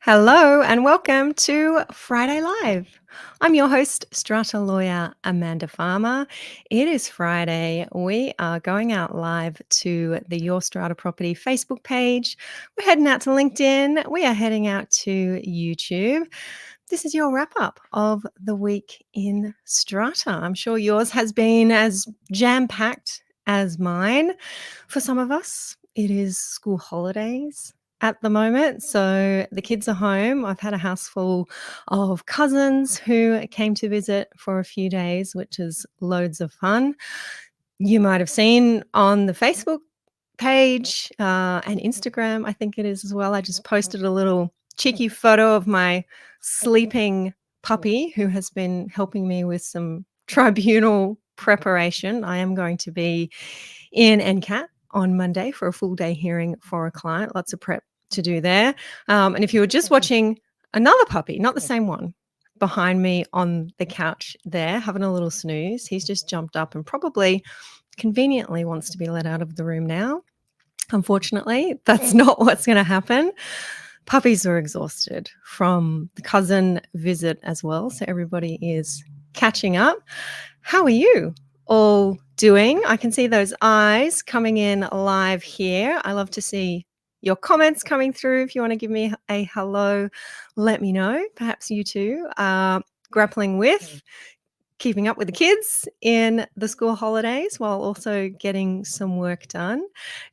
Hello and welcome to Friday Live. I'm your host, Strata lawyer Amanda Farmer. It is Friday. We are going out live to the Your Strata Property Facebook page. We're heading out to LinkedIn. We are heading out to YouTube. This is your wrap up of the week in Strata. I'm sure yours has been as jam packed as mine. For some of us, it is school holidays at the moment. So the kids are home. I've had a house full of cousins who came to visit for a few days, which is loads of fun. You might have seen on the Facebook page and Instagram, I think it is as well. I just posted a little cheeky photo of my sleeping puppy who has been helping me with some tribunal preparation. I am going to be in NCAT on Monday for a full day hearing for a client. Lots of prep to do there. And if you were just watching another puppy, not the same one, behind me on the couch there, having a little snooze, he's just jumped up and probably conveniently wants to be let out of the room now. Unfortunately, that's not what's going to happen. Puppies are exhausted from the cousin visit as well. So everybody is catching up. How are you all doing? I can see those eyes coming in live here. I love to see your comments coming through. If you want to give me a hello, let me know. Perhaps you too are grappling with keeping up with the kids in the school holidays while also getting some work done.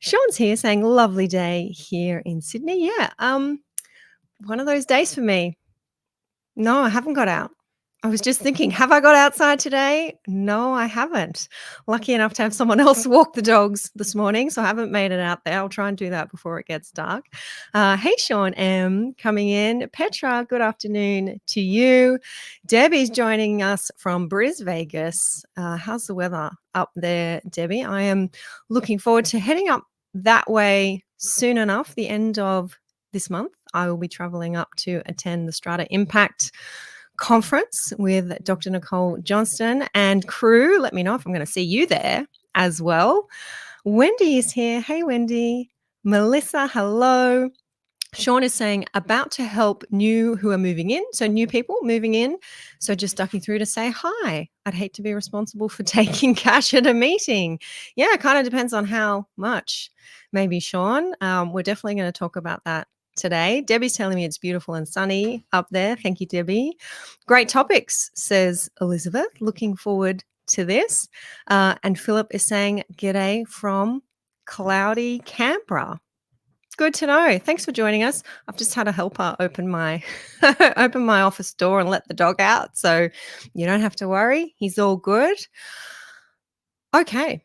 Sean's here saying lovely day here in Sydney. Yeah, one of those days for me. No, I haven't got out. I was just thinking, have I got outside today? No, I haven't. Lucky enough to have someone else walk the dogs this morning, so I haven't made it out there. I'll try and do that before it gets dark. Hey, Sean M. coming in. Petra, good afternoon to you. Debbie's joining us from Vegas. How's the weather up there, Debbie? I am looking forward to heading up that way soon enough, the end of this month. I will be traveling up to attend the Strata Impact Conference with Dr. Nicole Johnston and crew. Let me know if I'm going to see you there as well. Wendy is here. Hey, Wendy. Melissa, hello. Sean is saying about to help new who are moving in. So new people moving in. So just ducking through to say hi. I'd hate to be responsible for taking cash at a meeting. Yeah, it kind of depends on how much. Maybe Sean. We're definitely going to talk about that today. Debbie's telling me it's beautiful and sunny up there. Thank you, Debbie. Great topics, says Elizabeth. Looking forward to this. And Philip is saying g'day from cloudy Canberra. Good to know. Thanks for joining us. I've just had a helper open my open my office door and let the dog out, so you don't have to worry. He's all good. Okay.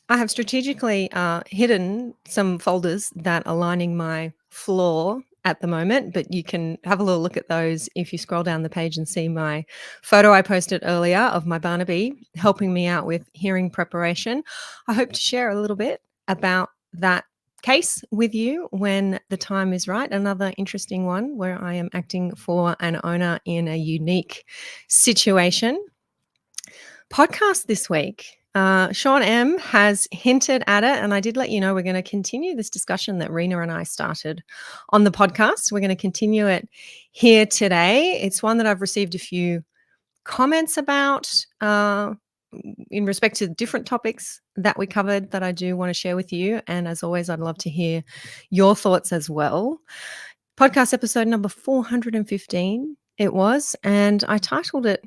I have strategically hidden some folders that are lining my floor at the moment, but you can have a little look at those if you scroll down the page and see my photo I posted earlier of my Barnaby helping me out with hearing preparation. I hope to share a little bit about that case with you when the time is right. Another interesting one where I am acting for an owner in a unique situation. Podcast this week. Sean M has hinted at it, and I did let you know we're going to continue this discussion that Rena and I started on the podcast. We're going to continue it here today. It's one that I've received a few comments about in respect to different topics that we covered that I do want to share with you. And as always, I'd love to hear your thoughts as well. Podcast episode number 415 it was, and I titled it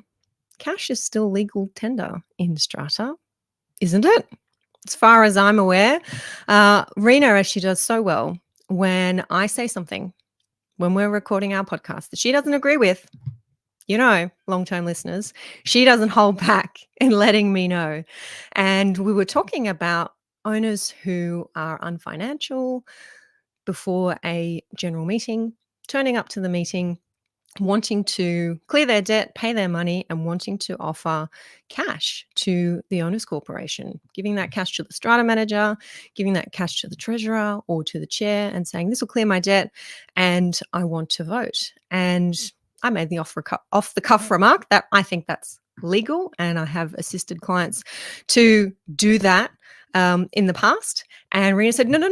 Cash is Still Legal Tender in Strata, isn't it? As far as I'm aware. Rena, as she does so well, when I say something, when we're recording our podcast that she doesn't agree with, you know, long-term listeners, she doesn't hold back in letting me know. And we were talking about owners who are unfinancial before a general meeting, turning up to the meeting, wanting to clear their debt, pay their money, and wanting to offer cash to the owners corporation, giving that cash to the strata manager, giving that cash to the treasurer or to the chair and saying, this will clear my debt and I want to vote. And I made the off the cuff remark that I think that's legal, and I have assisted clients to do that in the past. And Rena said, no,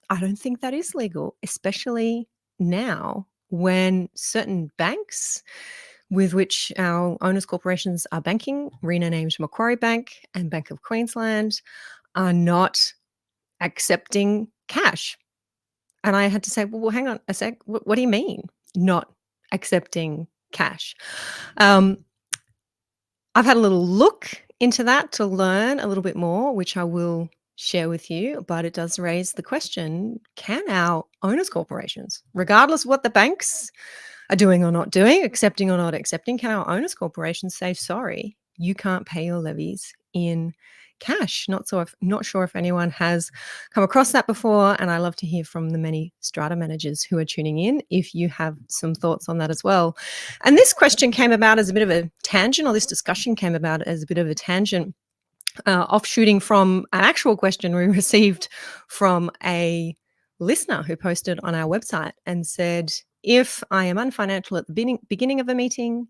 I don't think that is legal, especially now when certain banks with which our owners corporations are banking, renamed Macquarie Bank and Bank of Queensland, are not accepting cash. And I had to say, well, hang on a sec. What do you mean not accepting cash? Um, I've had a little look into that to learn a little bit more, which I will share with you, but it does raise the question, can our owners corporations, regardless of what the banks are doing or not doing, accepting or not accepting, can our owners corporations say, sorry, you can't pay your levies in cash? Not sure if anyone has come across that before, and I love to hear from the many strata managers who are tuning in if you have some thoughts on that as well. And this question came about as a bit of a tangent, or this discussion came about as a bit of a tangent, offshooting from an actual question we received from a listener who posted on our website and said, if I am unfinancial at the beginning of a meeting,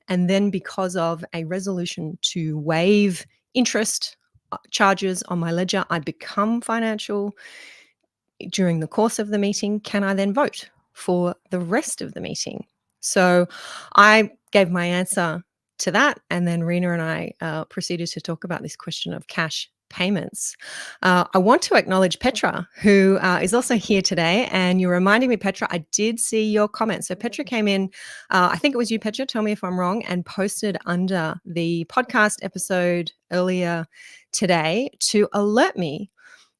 and then because of a resolution to waive interest charges on my ledger, I become financial during the course of the meeting, can I then vote for the rest of the meeting? So I gave my answer to that, and then Rena and I proceeded to talk about this question of cash payments. I want to acknowledge Petra, who is also here today, and you're reminding me, Petra, I did see your comment. So Petra came in, I think it was you, Petra, tell me if I'm wrong, and posted under the podcast episode earlier today to alert me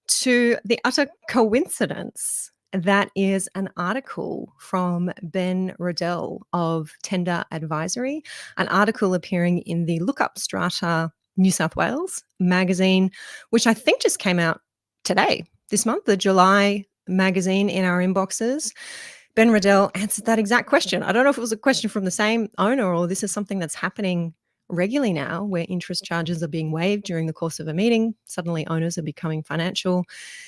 to the utter coincidence that is an article from Ben Riddell of Tender Advisory, an article appearing in the Look Up Strata New South Wales magazine, which I think just came out today, this month, the July magazine in our inboxes. Ben Riddell answered that exact question. I don't know if it was a question from the same owner or this is something that's happening regularly now where interest charges are being waived during the course of a meeting. Suddenly owners are becoming financial.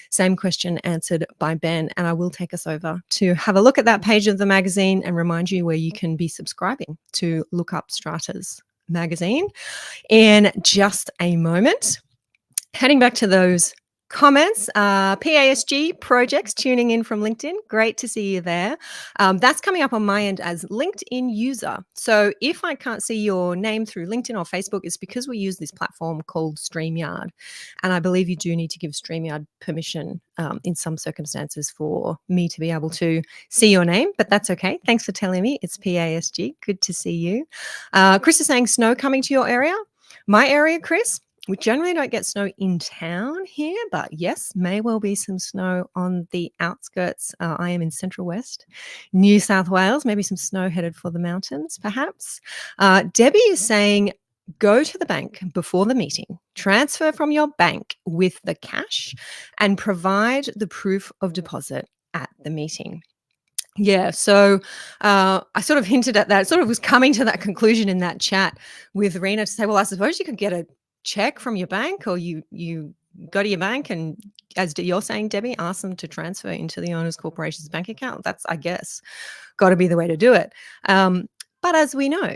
Same question answered by Ben. And I will take us over to have a look at that page of the magazine and remind you where you can be subscribing to Look Up Strata's magazine in just a moment. Heading back to those comments, PASG projects tuning in from LinkedIn. Great to see you there. That's coming up on my end as LinkedIn user. So if I can't see your name through LinkedIn or Facebook, it's because we use this platform called StreamYard. And I believe you do need to give StreamYard permission in some circumstances for me to be able to see your name, but that's okay. Thanks for telling me. It's PASG. Good to see you. Chris is saying snow coming to your area. My area, Chris, we generally don't get snow in town here, but yes, may well be some snow on the outskirts. I am in Central West, New South Wales, maybe some snow headed for the mountains, perhaps. Debbie is saying, go to the bank before the meeting, transfer from your bank with the cash, and provide the proof of deposit at the meeting. Yeah, so I sort of hinted at that, sort of was coming to that conclusion in that chat with Rena to say, well, I suppose you could get a check from your bank or you go to your bank and, as you're saying, Debbie, ask them to transfer into the owner's corporation's bank account. That's, I guess, got to be the way to do it. But as we know,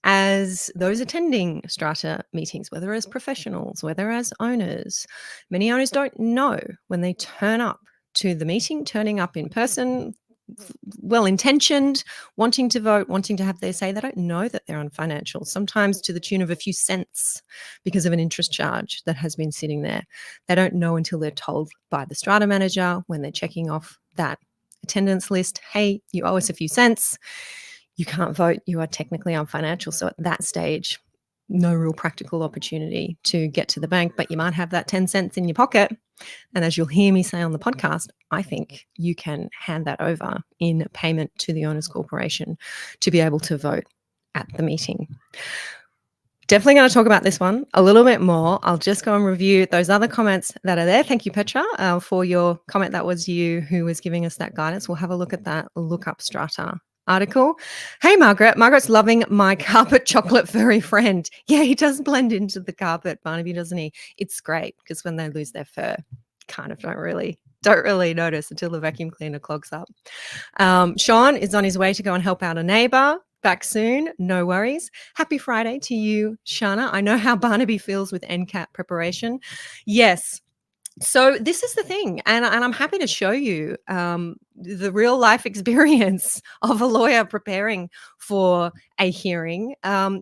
as those attending strata meetings, whether as professionals, whether as owners, many owners don't know when they turn up to the meeting, turning up in person, well-intentioned, wanting to vote, wanting to have their say. They don't know that they're unfinancial, sometimes to the tune of a few cents because of an interest charge that has been sitting there. They don't know until they're told by the strata manager when they're checking off that attendance list, hey, you owe us a few cents. You can't vote. You are technically unfinancial. So at that stage, no real practical opportunity to get to the bank, but you might have that 10 cents in your pocket. And as you'll hear me say on the podcast, I think you can hand that over in payment to the owners corporation to be able to vote at the meeting. Definitely going to talk about this one a little bit more. I'll just go and review those other comments that are there. Thank you, Petra, for your comment. That was you who was giving us that guidance. We'll have a look at that Look Up Strata article. Hey, Margaret. Margaret's loving my carpet chocolate furry friend. Yeah, he does blend into the carpet, Barnaby, doesn't he? It's great because when they lose their fur, kind of don't really notice until the vacuum cleaner clogs up. Sean is on his way to go and help out a neighbor. Back soon, no worries. Happy Friday to you, Shana. I know how Barnaby feels with NCAT preparation. Yes, So this is the thing, and I'm happy to show you the real life experience of a lawyer preparing for a hearing.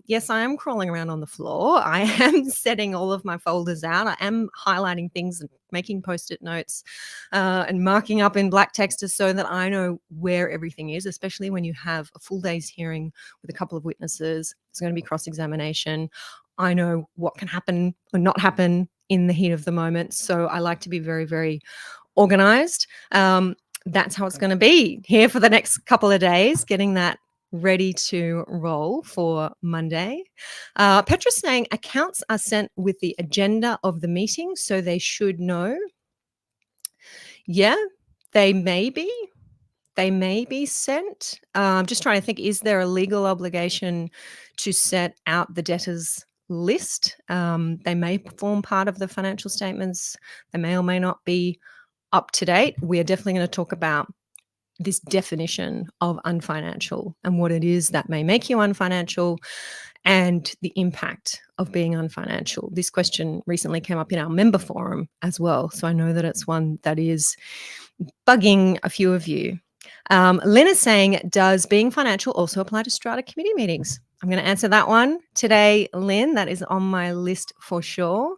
Yes, I am crawling around on the floor. I am setting all of my folders out. I am highlighting things and making post-it notes and marking up in black text just so that I know where everything is, especially when you have a full day's hearing with a couple of witnesses. There's going to be cross-examination. I know what can happen or not happen in the heat of the moment. So I like to be very, very organized. That's how it's going to be here for the next couple of days, getting that ready to roll for Monday. Petra's saying accounts are sent with the agenda of the meeting, so they should know. Yeah, they may be. They may be sent. I'm just trying to think, is there a legal obligation to set out the debtors list? They may form part of the financial statements. They may or may not be up to date. We are definitely going to talk about this definition of unfinancial and what it is that may make you unfinancial and the impact of being unfinancial. This question recently came up in our member forum as well. So I know that it's one that is bugging a few of you. Lynn is saying, does being financial also apply to strata committee meetings? I'm going to answer that one today, Lynn. That is on my list for sure.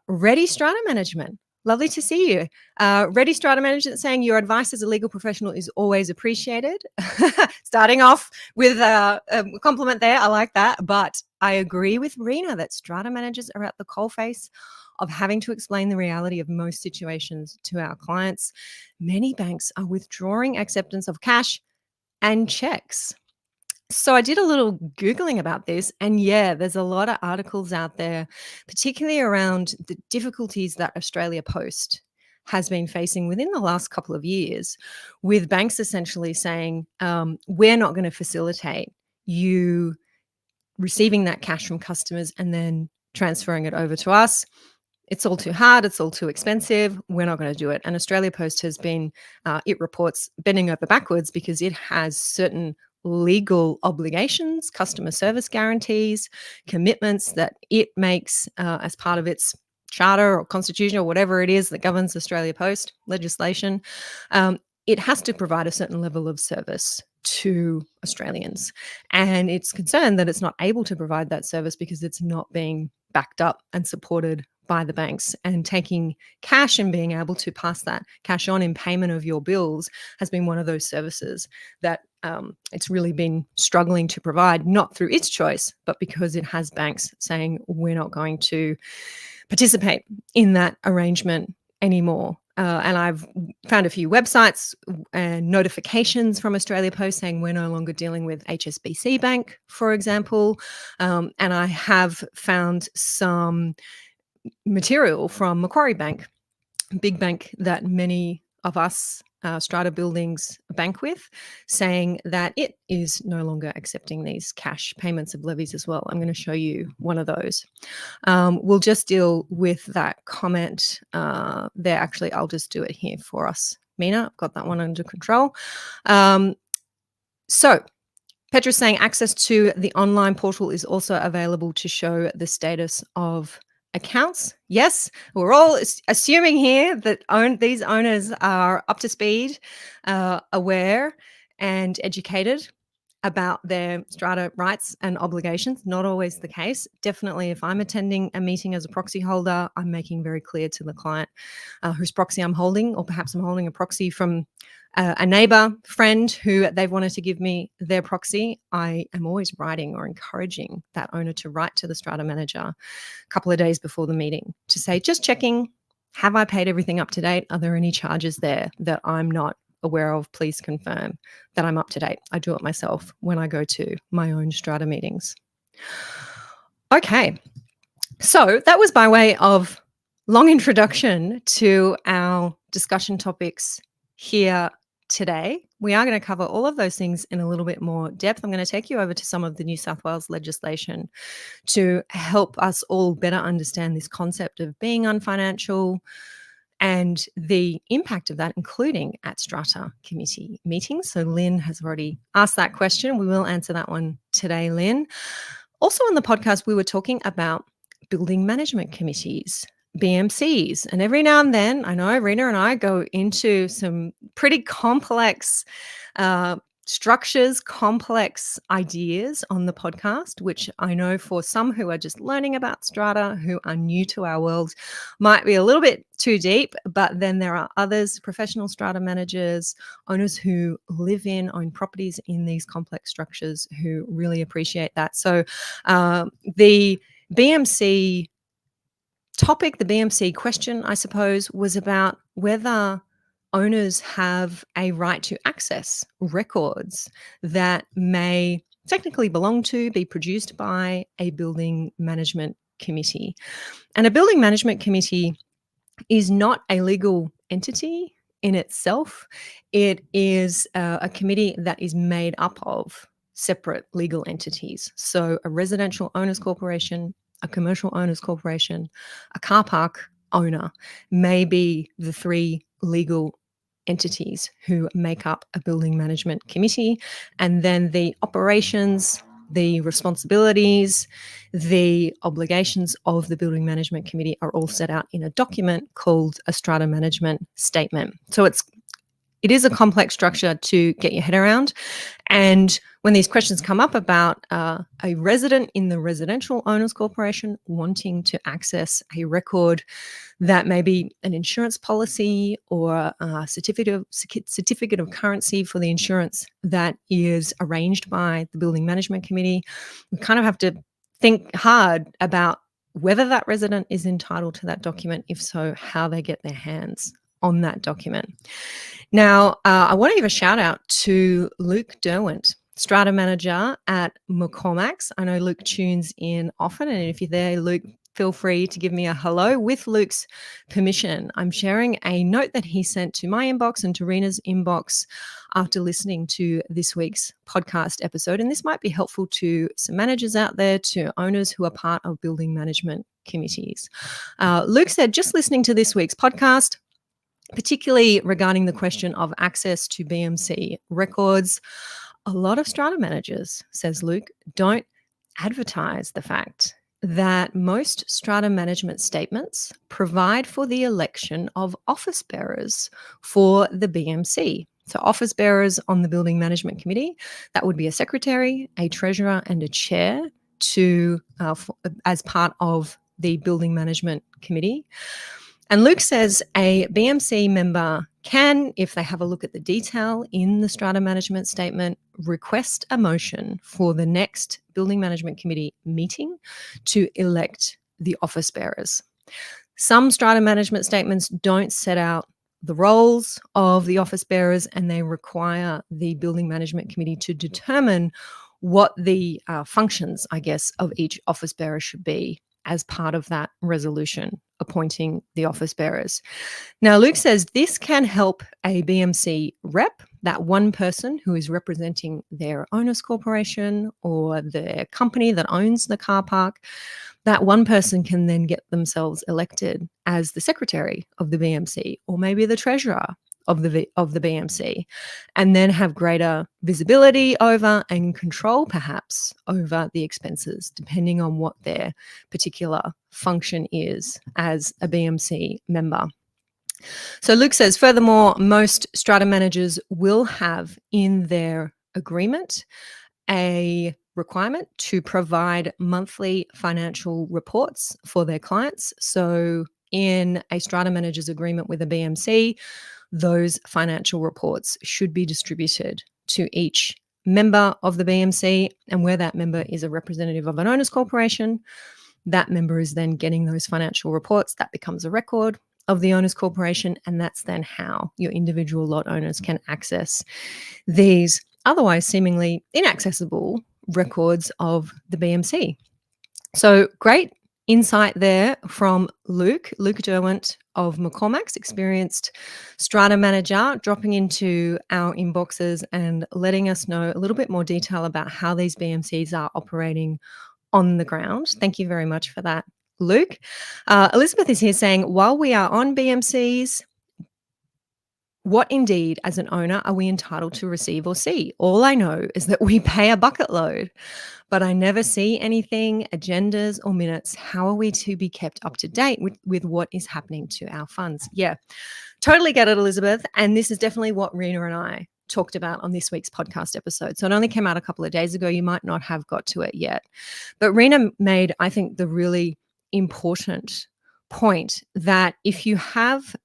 Ready strata management. Lovely to see you. Ready strata management saying your advice as a legal professional is always appreciated. Starting off with a compliment there. I like that. But I agree with Rena that strata managers are at the coalface of having to explain the reality of most situations to our clients. Many banks are withdrawing acceptance of cash and checks. So I did a little Googling about this, and yeah, there's a lot of articles out there, particularly around the difficulties that Australia Post has been facing within the last couple of years, with banks essentially saying, we're not going to facilitate you receiving that cash from customers and then transferring it over to us. It's all too hard. It's all too expensive. We're not going to do it. And Australia Post has been, it reports, bending over backwards because it has certain legal obligations, customer service guarantees, commitments that it makes as part of its charter or constitution or whatever it is that governs Australia Post legislation. It has to provide a certain level of service to Australians. And it's concerned that it's not able to provide that service because it's not being backed up and supported by the banks, and taking cash and being able to pass that cash on in payment of your bills has been one of those services that it's really been struggling to provide, not through its choice, but because it has banks saying we're not going to participate in that arrangement anymore. And I've found a few websites and notifications from Australia Post saying we're no longer dealing with HSBC Bank, for example. And I have found some material from Macquarie Bank, a big bank that many of us strata buildings bank with, saying that it is no longer accepting these cash payments of levies as well. I'm going to show you one of those. We'll just deal with that comment there. Actually, I'll just do it here for us. Mina, I've got that one under control. So Petra's saying access to the online portal is also available to show the status of accounts. Yes, we're all assuming here that these owners are up to speed, aware and educated about their strata rights and obligations. Not always the case. Definitely, if I'm attending a meeting as a proxy holder, I'm making very clear to the client whose proxy I'm holding, or perhaps I'm holding a proxy from a neighbor, friend who they've wanted to give me their proxy. I am always writing or encouraging that owner to write to the strata manager a couple of days before the meeting to say, just checking, have I paid everything up to date? Are there any charges there that I'm not aware of? Please confirm that I'm up to date. I do it myself when I go to my own strata meetings. Okay, so that was by way of long introduction to our discussion topics here today. We are going to cover all of those things in a little bit more depth. I'm going to take you over to some of the New South Wales legislation to help us all better understand this concept of being unfinancial and the impact of that, including at strata committee meetings. So Lynn has already asked that question. We will answer that one today, Lynn. Also on the podcast, we were talking about building management committees. BMCs. And every now and then, I know Rena and I go into some pretty complex uh, structures, complex ideas on the podcast, which I know for some who are just learning about strata, who are new to our world, might be a little bit too deep. But then there are others, professional strata managers, owners who own properties in these complex structures, who really appreciate that. So the BMC topic, the BMC question, I suppose, was about whether owners have a right to access records that may technically belong to, be produced by a building management committee. And a building management committee is not a legal entity in itself. It is a committee that is made up of separate legal entities. So a residential owners corporation, a commercial owners corporation, a car park owner may be the three legal entities who make up a building management committee. And then the operations, the responsibilities, the obligations of the building management committee are all set out in a document called a strata management statement. So it is a complex structure to get your head around. And when these questions come up about a resident in the residential owners corporation wanting to access a record that may be an insurance policy or a certificate of currency for the insurance that is arranged by the building management committee, we kind of have to think hard about whether that resident is entitled to that document. If so, how they get their hands on that document. Now, I want to give a shout out to Luke Derwent, strata manager at McCormack's. I know Luke tunes in often, and if you're there, Luke, feel free to give me a hello. With Luke's permission, I'm sharing a note that he sent to my inbox and to Rena's inbox after listening to this week's podcast episode. And this might be helpful to some managers out there, to owners who are part of building management committees. Luke said, just listening to this week's podcast, particularly regarding the question of access to BMC records, a lot of strata managers, says Luke, don't advertise the fact that most strata management statements provide for the election of office bearers for the BMC. So office bearers on the building management committee, that would be a secretary, a treasurer, and a chair as part of the building management committee. And Luke says a BMC member can, if they have a look at the detail in the strata management statement, request a motion for the next building management committee meeting to elect the office bearers. Some strata management statements don't set out the roles of the office bearers, and they require the building management committee to determine what the functions, I guess, of each office bearer should be as part of that resolution appointing the office bearers. Now, Luke says this can help a BMC rep, that one person who is representing their owners corporation or the company that owns the car park. That one person can then get themselves elected as the secretary of the BMC, or maybe the treasurer of the BMC, and then have greater visibility over and control perhaps over the expenses, depending on what their particular function is as a BMC member. So Luke says, furthermore, most strata managers will have in their agreement a requirement to provide monthly financial reports for their clients. So in a strata manager's agreement with a BMC, those financial reports should be distributed to each member of the BMC. And where that member is a representative of an owners corporation, that member is then getting those financial reports. That becomes a record of the owners corporation. And that's then how your individual lot owners can access these otherwise seemingly inaccessible records of the BMC. So great insight there from Luke Derwent of McCormack's, experienced strata manager, dropping into our inboxes and letting us know a little bit more detail about how these BMCs are operating on the ground. Thank you very much for that, Luke. Elizabeth is here saying, while we are on BMCs, What indeed, as an owner, are we entitled to receive or see? All I know is that we pay a bucket load, but I never see anything, agendas or minutes. How are we to be kept up to date with what is happening to our funds? Yeah, totally get it, Elizabeth. And this is definitely what Rena and I talked about on this week's podcast episode. So it only came out a couple of days ago. You might not have got to it yet. But Rena made, I think, the really important point that if you have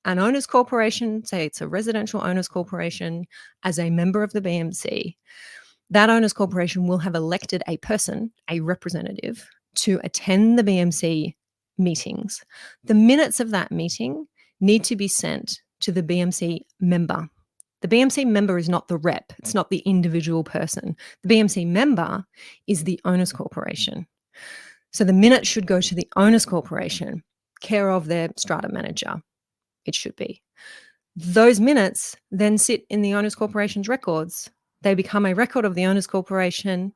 an owners corporation, say it's a residential owners corporation, as a member of the BMC, that owners corporation will have elected a person, a representative, to attend the BMC meetings. The minutes of that meeting need to be sent to the BMC member. The BMC member is not the rep, it's not the individual person. The BMC member is the owners corporation. So the minutes should go to the owners corporation, care of their strata manager. It should be. Those minutes then sit in the owners corporation's records. They become a record of the owners corporation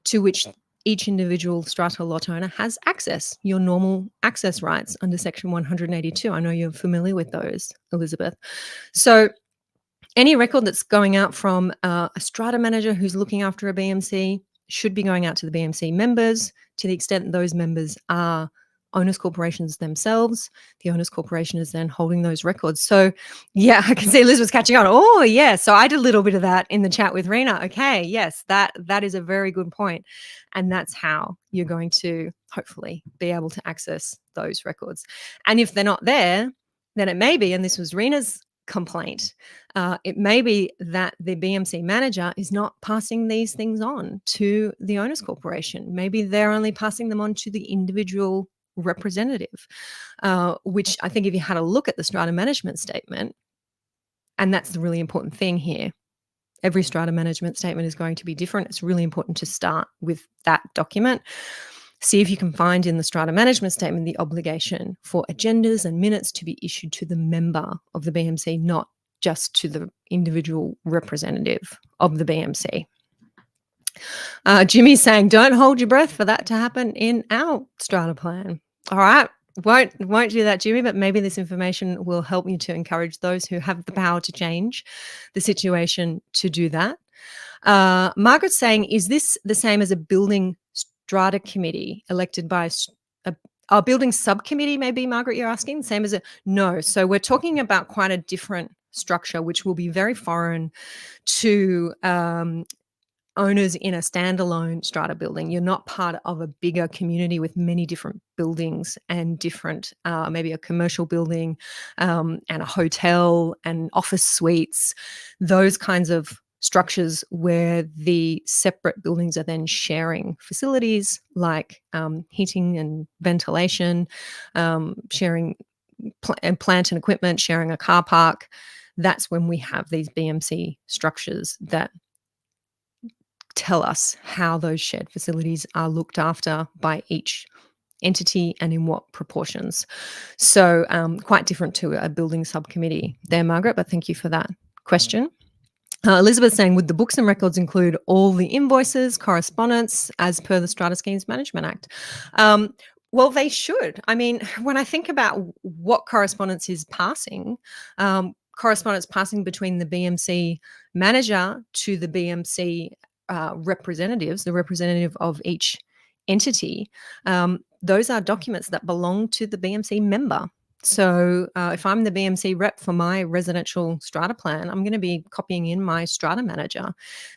to which each individual strata lot owner has access, your normal access rights under Section 182. I know you're familiar with those, Elizabeth. So any record that's going out from a strata manager who's looking after a BMC should be going out to the BMC members, to the extent that those members are owners corporations themselves. The owners corporation is then holding those records. So yeah, I can see Elizabeth's catching on. Oh yeah, so I did a little bit of that in the chat with Rena. Okay, yes, that is a very good point. And that's how you're going to hopefully be able to access those records. And if they're not there, then it may be, and this was Rena's complaint, it may be that the BMC manager is not passing these things on to the owners corporation. Maybe they're only passing them on to the individual representative, which I think if you had a look at the strata management statement, and that's the really important thing here, every strata management statement is going to be different. It's really important to start with that document. See if you can find in the strata management statement the obligation for agendas and minutes to be issued to the member of the BMC, not just to the individual representative of the BMC. Jimmy's saying, don't hold your breath for that to happen in our strata plan. All right. Won't do that, Jimmy, but maybe this information will help you to encourage those who have the power to change the situation to do that. Margaret's saying, is this the same as a building strata committee elected by a building subcommittee? Maybe, Margaret, you're asking? Same as a no. So we're talking about quite a different structure, which will be very foreign to owners in a standalone strata building. You're not part of a bigger community with many different buildings and different, maybe a commercial building and a hotel and office suites, those kinds of structures where the separate buildings are then sharing facilities like heating and ventilation, sharing plant and equipment, sharing a car park. That's when we have these BMC structures that tell us how those shared facilities are looked after by each entity and in what proportions. So quite different to a building subcommittee there, Margaret, but thank you for that question. Elizabeth saying, would the books and records include all the invoices, correspondence as per the Strata Schemes Management Act? Well, they should. I mean, when I think about what correspondence is passing, correspondence passing between the BMC manager to the BMC representatives, the representative of each entity, those are documents that belong to the BMC member. So if I'm the BMC rep for my residential strata plan, I'm going to be copying in my strata manager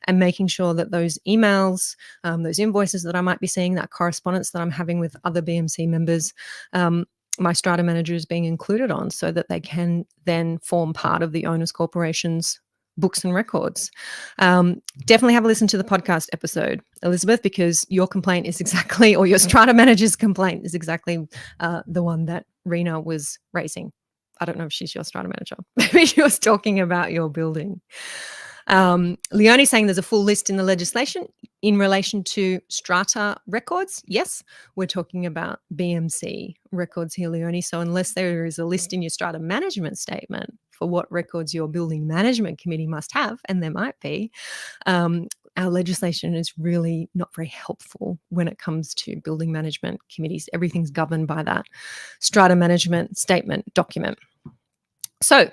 and making sure that those emails, those invoices that I might be seeing, that correspondence that I'm having with other BMC members, my strata manager is being included on so that they can then form part of the owners corporation's books and records. Definitely have a listen to the podcast episode, Elizabeth, because your complaint is exactly, or your strata manager's complaint is exactly the one that Rena was raising. I don't know if she's your strata manager. Maybe she was talking about your building. Leonie saying there's a full list in the legislation in relation to strata records. Yes, we're talking about BMC records here, Leonie. So unless there is a list in your strata management statement for what records your building management committee must have, and there might be, our legislation is really not very helpful when it comes to building management committees. Everything's governed by that strata management statement document. So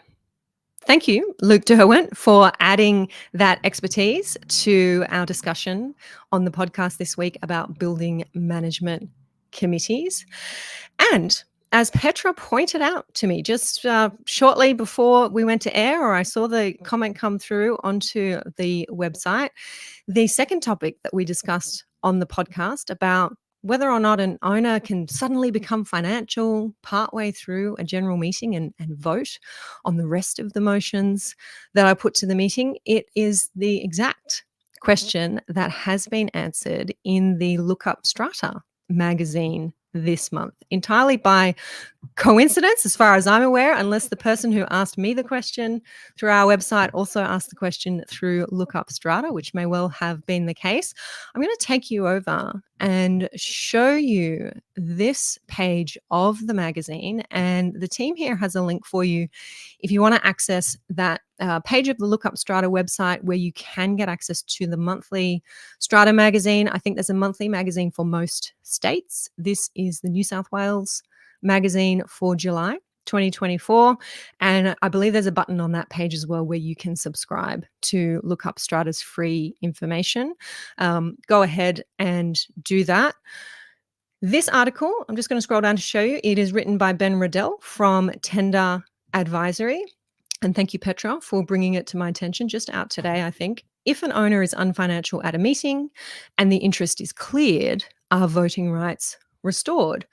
Thank you, Luke Derwent, for adding that expertise to our discussion on the podcast this week about building management committees. And as Petra pointed out to me just shortly before we went to air, or I saw the comment come through onto the website, the second topic that we discussed on the podcast about whether or not an owner can suddenly become financial partway through a general meeting and vote on the rest of the motions that I put to the meeting, it is the exact question that has been answered in the Look Up Strata magazine this month, entirely by coincidence, as far as I'm aware, unless the person who asked me the question through our website also asked the question through Look Up Strata, which may well have been the case. I'm going to take you over and show you this page of the magazine. And the team here has a link for you if you want to access that page of the Look Up Strata website where you can get access to the monthly Strata magazine. I think there's a monthly magazine for most states. This is the New South Wales magazine for July 2024. And I believe there's a button on that page as well where you can subscribe to Look Up Strata's free information. Go ahead and do that. This article, I'm just going to scroll down to show you, it is written by Ben Riddell from Tender Advisory. And thank you, Petra, for bringing it to my attention just out today, I think. If an owner is unfinancial at a meeting and the interest is cleared, are voting rights restored?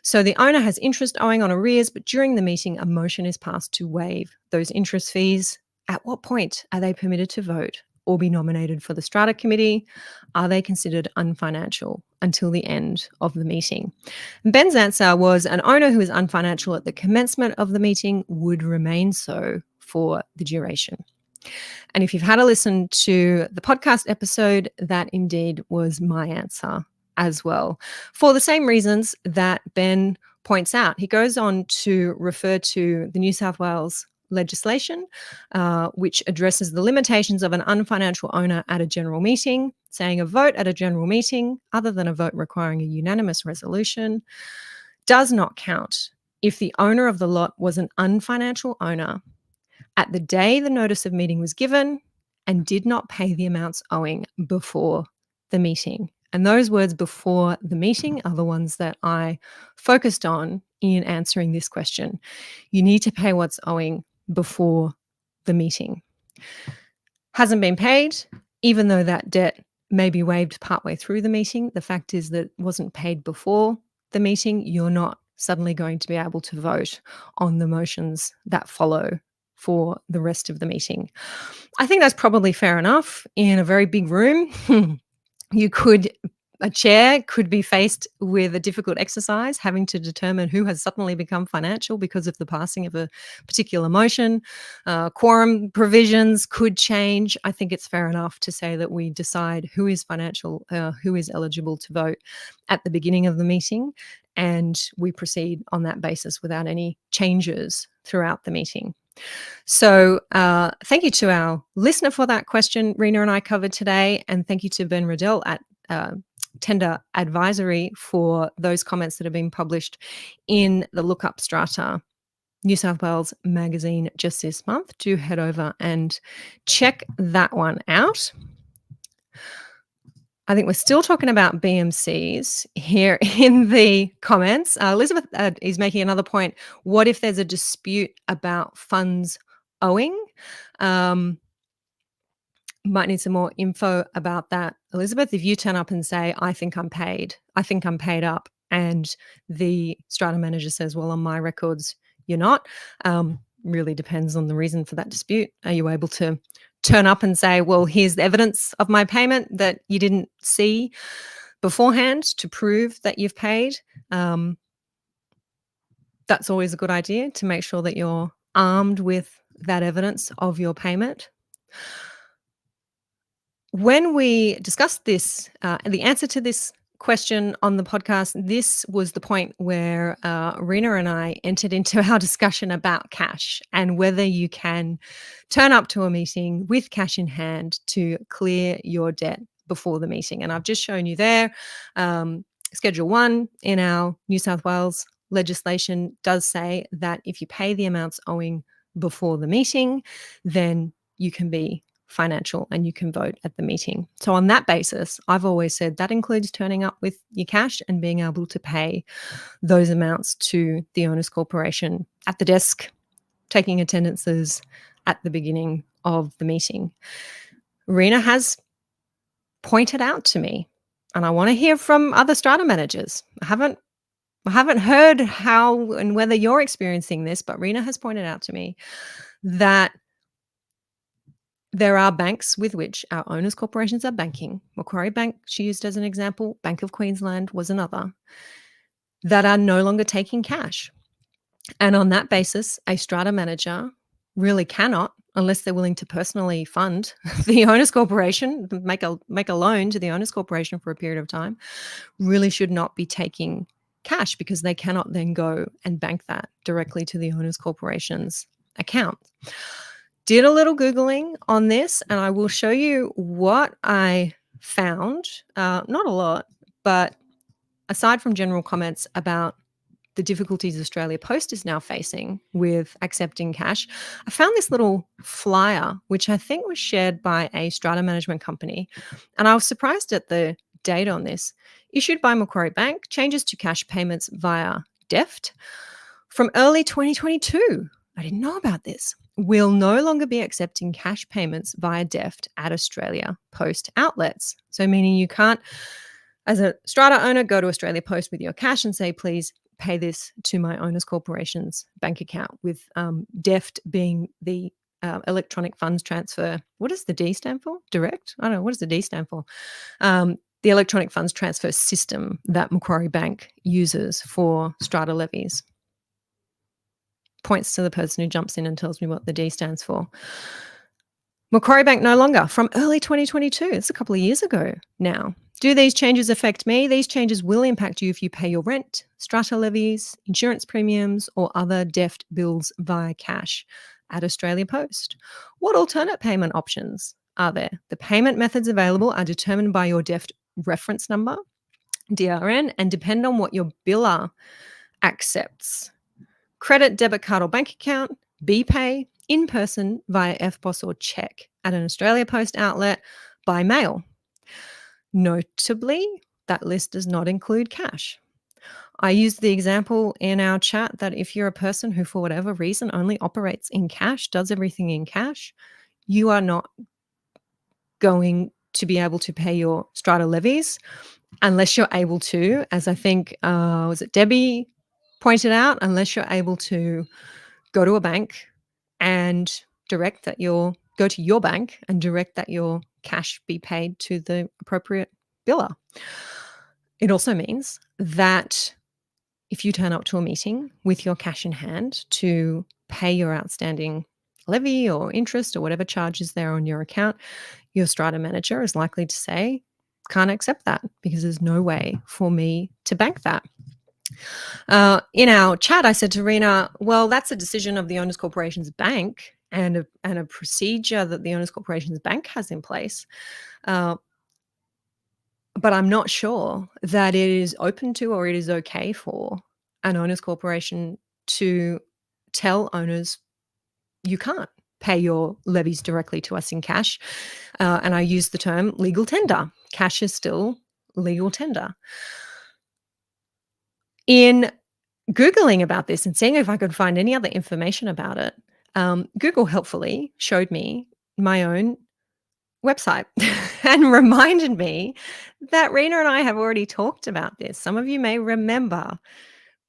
So the owner has interest owing on arrears, but during the meeting, a motion is passed to waive those interest fees. At what point are they permitted to vote or be nominated for the Strata Committee? Are they considered unfinancial until the end of the meeting? Ben's answer was an owner who is unfinancial at the commencement of the meeting would remain so for the duration. And if you've had a listen to the podcast episode, that indeed was my answer as well, for the same reasons that Ben points out. He goes on to refer to the New South Wales legislation, which addresses the limitations of an unfinancial owner at a general meeting, saying a vote at a general meeting, other than a vote requiring a unanimous resolution, does not count if the owner of the lot was an unfinancial owner at the day the notice of meeting was given and did not pay the amounts owing before the meeting. And those words before the meeting are the ones that I focused on in answering this question. You need to pay what's owing before the meeting. Hasn't been paid, even though that debt may be waived partway through the meeting. The fact is that it wasn't paid before the meeting. You're not suddenly going to be able to vote on the motions that follow for the rest of the meeting. I think that's probably fair enough. In a very big room, a chair could be faced with a difficult exercise, having to determine who has suddenly become financial because of the passing of a particular motion. Quorum provisions could change. I think it's fair enough to say that we decide who is financial, who is eligible to vote at the beginning of the meeting, and we proceed on that basis without any changes throughout the meeting. So thank you to our listener for that question Rena and I covered today, and thank you to Ben Riddell at Tender Advisory for those comments that have been published in the Look Up Strata New South Wales magazine just this month. Do head over and check that one out. I think we're still talking about BMCs here in the comments. Elizabeth is making another point. What if there's a dispute about funds owing? Might need some more info about that. Elizabeth, if you turn up and say, I think I'm paid up, and the strata manager says, well, on my records, you're not, really depends on the reason for that dispute. Are you able to turn up and say, well, here's the evidence of my payment that you didn't see beforehand to prove that you've paid? That's always a good idea, to make sure that you're armed with that evidence of your payment. When we discussed this, the answer to this question on the podcast, this was the point where Rena and I entered into our discussion about cash and whether you can turn up to a meeting with cash in hand to clear your debt before the meeting. And I've just shown you there, Schedule 1 in our New South Wales legislation does say that if you pay the amounts owing before the meeting, then you can be financial and you can vote at the meeting. So on that basis, I've always said that includes turning up with your cash and being able to pay those amounts to the owners corporation at the desk, taking attendances at the beginning of the meeting. Rena has pointed out to me, and I want to hear from other strata managers. I haven't heard how and whether you're experiencing this, but Rena has pointed out to me that there are banks with which our owners corporations are banking. Macquarie Bank, she used as an example, Bank of Queensland was another, that are no longer taking cash. And on that basis, a strata manager really cannot, unless they're willing to personally fund the owners corporation, make a loan to the owners corporation for a period of time, really should not be taking cash because they cannot then go and bank that directly to the owners corporation's account. Did a little Googling on this, and I will show you what I found. Not a lot, but aside from general comments about the difficulties Australia Post is now facing with accepting cash, I found this little flyer, which I think was shared by a strata management company. And I was surprised at the date on this. Issued by Macquarie Bank, changes to cash payments via DEFT from early 2022. I didn't know about this. Will no longer be accepting cash payments via DEFT at Australia Post outlets. So meaning you can't, as a strata owner, go to Australia Post with your cash and say, please pay this to my owners corporation's bank account, with DEFT being the electronic funds transfer. What does the D stand for? Direct? I don't know. What does the D stand for? The electronic funds transfer system that Macquarie Bank uses for strata levies. Points to the person who jumps in and tells me what the D stands for. Macquarie Bank no longer, from early 2022. It's a couple of years ago now. Do these changes affect me? These changes will impact you if you pay your rent, strata levies, insurance premiums, or other DEFT bills via cash at Australia Post. What alternate payment options are there? The payment methods available are determined by your DEFT reference number, DRN, and depend on what your biller accepts. Credit, debit card, or bank account, BPay, in person via FPOS or cheque at an Australia Post outlet, by mail. Notably, that list does not include cash. I used the example in our chat that if you're a person who, for whatever reason, only operates in cash, does everything in cash, you are not going to be able to pay your strata levies unless you're able to, as I think, was it Debbie pointed out, unless you're able to go to a bank and direct that go to your bank and direct that your cash be paid to the appropriate biller. It also means that if you turn up to a meeting with your cash in hand to pay your outstanding levy or interest or whatever charges there on your account, your strata manager is likely to say, can't accept that because there's no way for me to bank that. In our chat, I said to Rena, well, that's a decision of the Owners Corporation's bank and a procedure that the Owners Corporation's bank has in place. But I'm not sure that it is open to or it is okay for an owners corporation to tell owners you can't pay your levies directly to us in cash. And I use the term legal tender. Cash is still legal tender. In Googling about this and seeing if I could find any other information about it, Google helpfully showed me my own website and reminded me that Rena and I have already talked about this. Some of you may remember,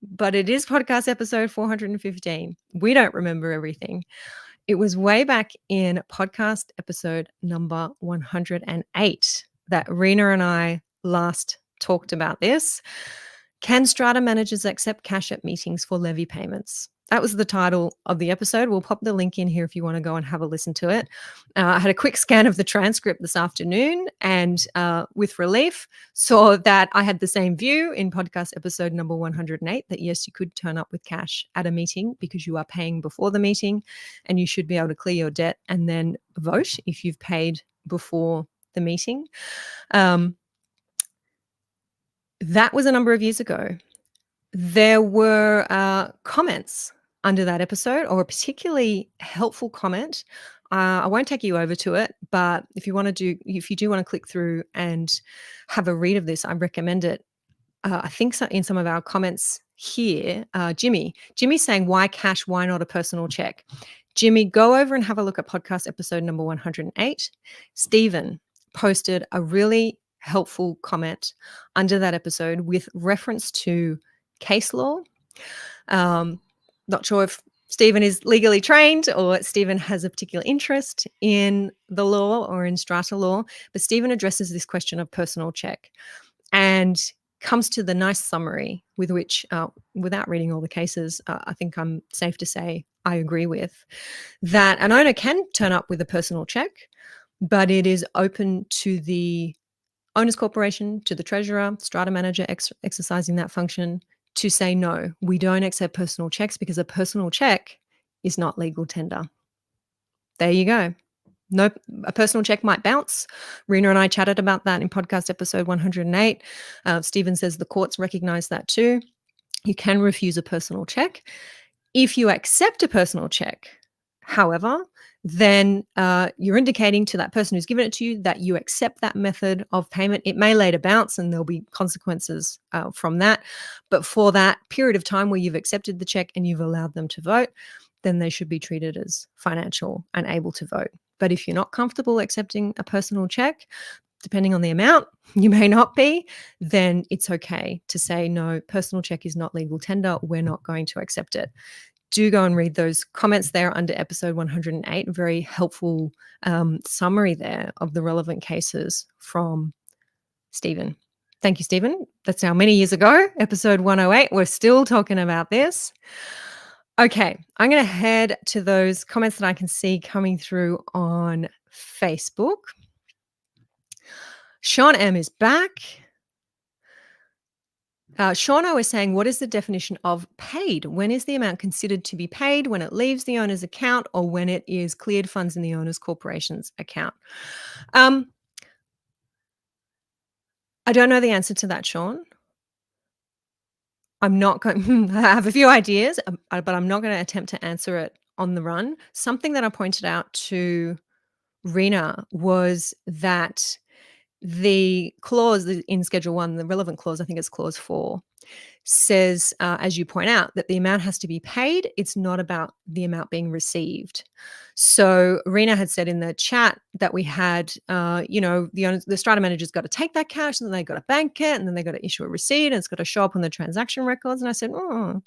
but it is podcast episode 415. We don't remember everything. It was way back in podcast episode number 108 that Rena and I last talked about this. Can strata managers accept cash at meetings for levy payments? That was the title of the episode. We'll pop the link in here if you want to go and have a listen to it. I had a quick scan of the transcript this afternoon and with relief saw that I had the same view in podcast episode number 108, that yes, you could turn up with cash at a meeting because you are paying before the meeting and you should be able to clear your debt and then vote if you've paid before the meeting. That was a number of years ago. There were comments under that episode or a particularly helpful comment, I won't take you over to it, but if you do want to click through and have a read of this, I recommend it. I think so in some of our comments here, Jimmy's saying, why cash? Why not a personal check? Jimmy, go over and have a look at podcast episode number 108. Stephen posted a really helpful comment under that episode with reference to case law. Not sure if Stephen is legally trained or Stephen has a particular interest in the law or in strata law, but Stephen addresses this question of personal check and comes to the nice summary with which, without reading all the cases, I think I'm safe to say I agree with, that an owner can turn up with a personal check, but it is open to the owner's corporation, to the treasurer, strata manager exercising that function to say, no, we don't accept personal checks because a personal check is not legal tender. There you go. No, a personal check might bounce. Rena and I chatted about that in podcast episode 108. Stephen says the courts recognize that too. You can refuse a personal check. If you accept a personal check, however, then you're indicating to that person who's given it to you that you accept that method of payment. It may later bounce and there'll be consequences from that. But for that period of time where you've accepted the check and you've allowed them to vote, then they should be treated as financial and able to vote. But if you're not comfortable accepting a personal check, depending on the amount, you may not be, then it's okay to say, no, personal check is not legal tender. We're not going to accept it. Do go and read those comments there under episode 108. Very helpful summary there of the relevant cases from Stephen. Thank you, Stephen. That's now many years ago, episode 108. We're still talking about this. Okay, I'm going to head to those comments that I can see coming through on Facebook. Sean M is back. Sean O is saying, what is the definition of paid? When is the amount considered to be paid? When it leaves the owner's account or when it is cleared funds in the owner's corporation's account? I don't know the answer to that, Sean. I'm not going I have a few ideas, but I'm not going to attempt to answer it on the run. Something that I pointed out to Rena was that the clause in Schedule 1, the relevant clause, I think it's clause 4, says, as you point out, that the amount has to be paid. It's not about the amount being received. So Rena had said in the chat that we had, the strata manager's got to take that cash and then they've got to bank it and then they've got to issue a receipt and it's got to show up on the transaction records. And I said, the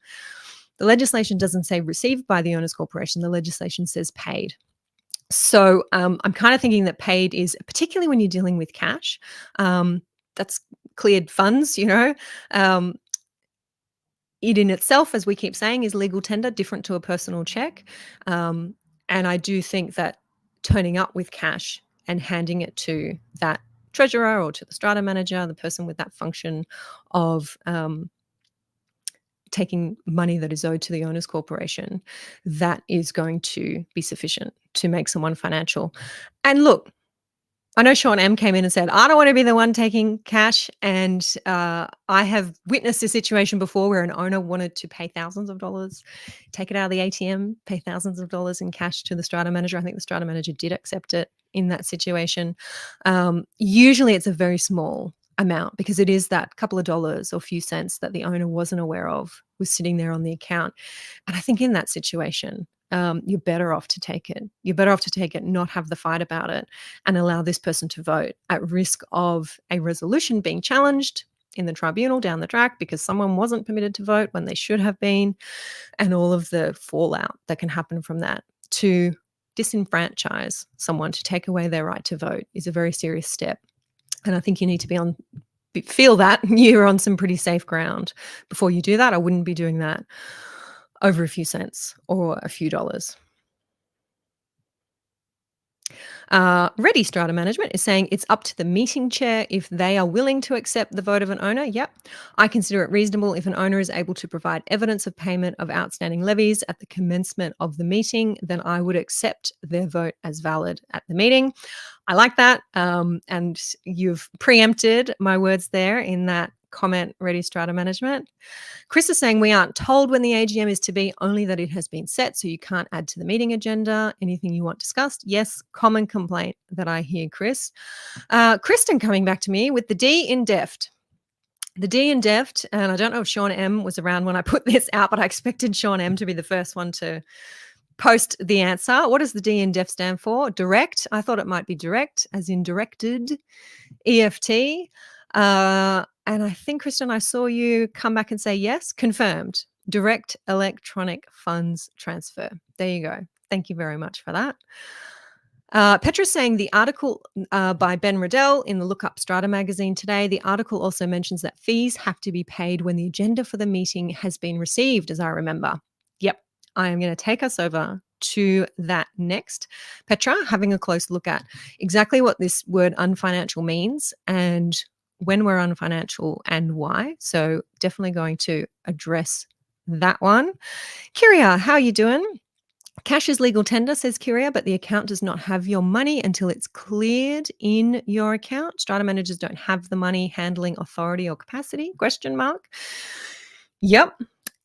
legislation doesn't say received by the owner's corporation. The legislation says paid. So I'm kind of thinking that paid is, particularly when you're dealing with cash, that's cleared funds, it in itself, as we keep saying, is legal tender, different to a personal check. And I do think that turning up with cash and handing it to that treasurer or to the strata manager, the person with that function of taking money that is owed to the owner's corporation, that is going to be sufficient to make someone financial. And look, I know Sean M came in and said, I don't want to be the one taking cash. And I have witnessed a situation before where an owner wanted to pay thousands of dollars, take it out of the ATM, pay thousands of dollars in cash to the strata manager. I think the strata manager did accept it in that situation. Usually it's a very small amount because it is that couple of dollars or few cents that the owner wasn't aware of was sitting there on the account. And I think in that situation, you're better off to take it. You're better off to take it, not have the fight about it, and allow this person to vote at risk of a resolution being challenged in the tribunal down the track because someone wasn't permitted to vote when they should have been, and all of the fallout that can happen from that. To disenfranchise someone, to take away their right to vote, is a very serious step. And I think you need to feel that you're on some pretty safe ground before you do that. I wouldn't be doing that over a few cents or a few dollars. Ready Strata Management is saying it's up to the meeting chair if they are willing to accept the vote of an owner. Yep. I consider it reasonable if an owner is able to provide evidence of payment of outstanding levies at the commencement of the meeting, then I would accept their vote as valid at the meeting. I like that. And you've preempted my words there in that comment ready strata management. Chris is saying we aren't told when the AGM is to be, only that it has been set, so you can't add to the meeting agenda. Anything you want discussed? Yes, common complaint that I hear, Chris. Kristen coming back to me with the D in deft. The D in deft, and I don't know if Sean M was around when I put this out, but I expected Sean M to be the first one to post the answer. What does the D in deft stand for? Direct. I thought it might be direct, as in directed. EFT. And I think, Kristen, I saw you come back and say yes, confirmed. Direct electronic funds transfer. There you go. Thank you very much for that. Petra's saying the article by Ben Riddell in the Look Up Strata magazine today, the article also mentions that fees have to be paid when the agenda for the meeting has been received, as I remember. Yep, I am going to take us over to that next. Petra, having a close look at exactly what this word unfinancial means and when we're unfinancial and why. So definitely going to address that one. Kyria, how are you doing? Cash is legal tender, says Kyria, but the account does not have your money until it's cleared in your account. Strata managers don't have the money handling authority or capacity? Question mark. Yep.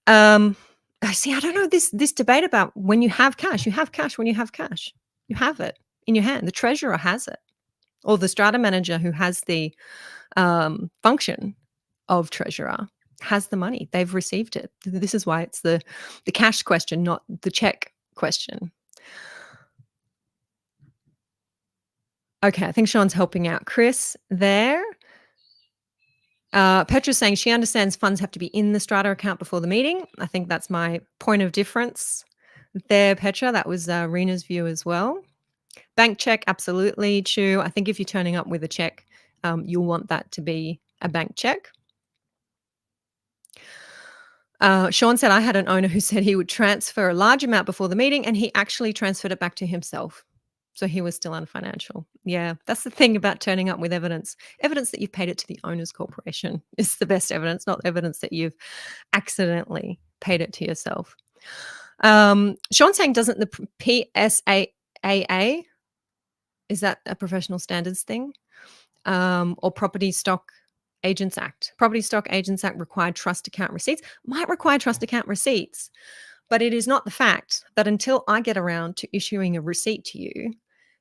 I see. I don't know this debate about when you have cash. You have cash when you have cash. You have it in your hand. The treasurer has it, or the strata manager who has the function of treasurer has the money. They've received it. This is why it's the cash question, not the check question. Okay, I think Sean's helping out Chris there. Petra's saying she understands funds have to be in the Strata account before the meeting. I think that's my point of difference there, Petra. That was Rena's view as well. Bank check, absolutely, Chu. I think if you're turning up with a check, you'll want that to be a bank check. Sean said, I had an owner who said he would transfer a large amount before the meeting and he actually transferred it back to himself. So he was still unfinancial. Yeah, that's the thing about turning up with evidence. Evidence that you've paid it to the owner's corporation is the best evidence, not evidence that you've accidentally paid it to yourself. Sean's saying, doesn't the PSAA, is that a professional standards thing? Or Property Stock Agents Act. Property Stock Agents Act required trust account receipts. Might require trust account receipts, but it is not the fact that until I get around to issuing a receipt to you,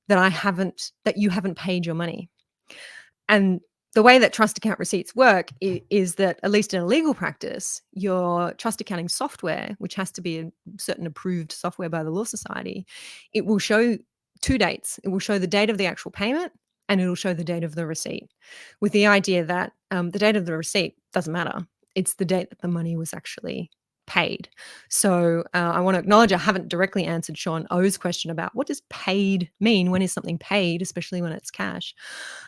that you haven't paid your money. And the way that trust account receipts work is that, at least in a legal practice, your trust accounting software, which has to be a certain approved software by the Law Society, it will show two dates. It will show the date of the actual payment and it'll show the date of the receipt, with the idea that the date of the receipt doesn't matter. It's the date that the money was actually paid. So I want to acknowledge I haven't directly answered Sean O's question about what does paid mean? When is something paid, especially when it's cash?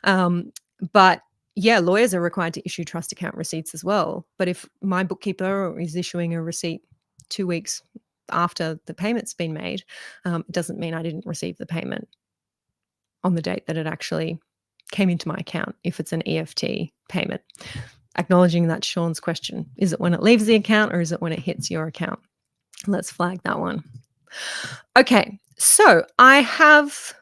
But yeah, lawyers are required to issue trust account receipts as well. But if my bookkeeper is issuing a receipt 2 weeks after the payment's been made, it doesn't mean I didn't receive the payment on the date that it actually came into my account if it's an EFT payment. Acknowledging that's Sean's question. Is it when it leaves the account or is it when it hits your account? Let's flag that one. Okay, so I have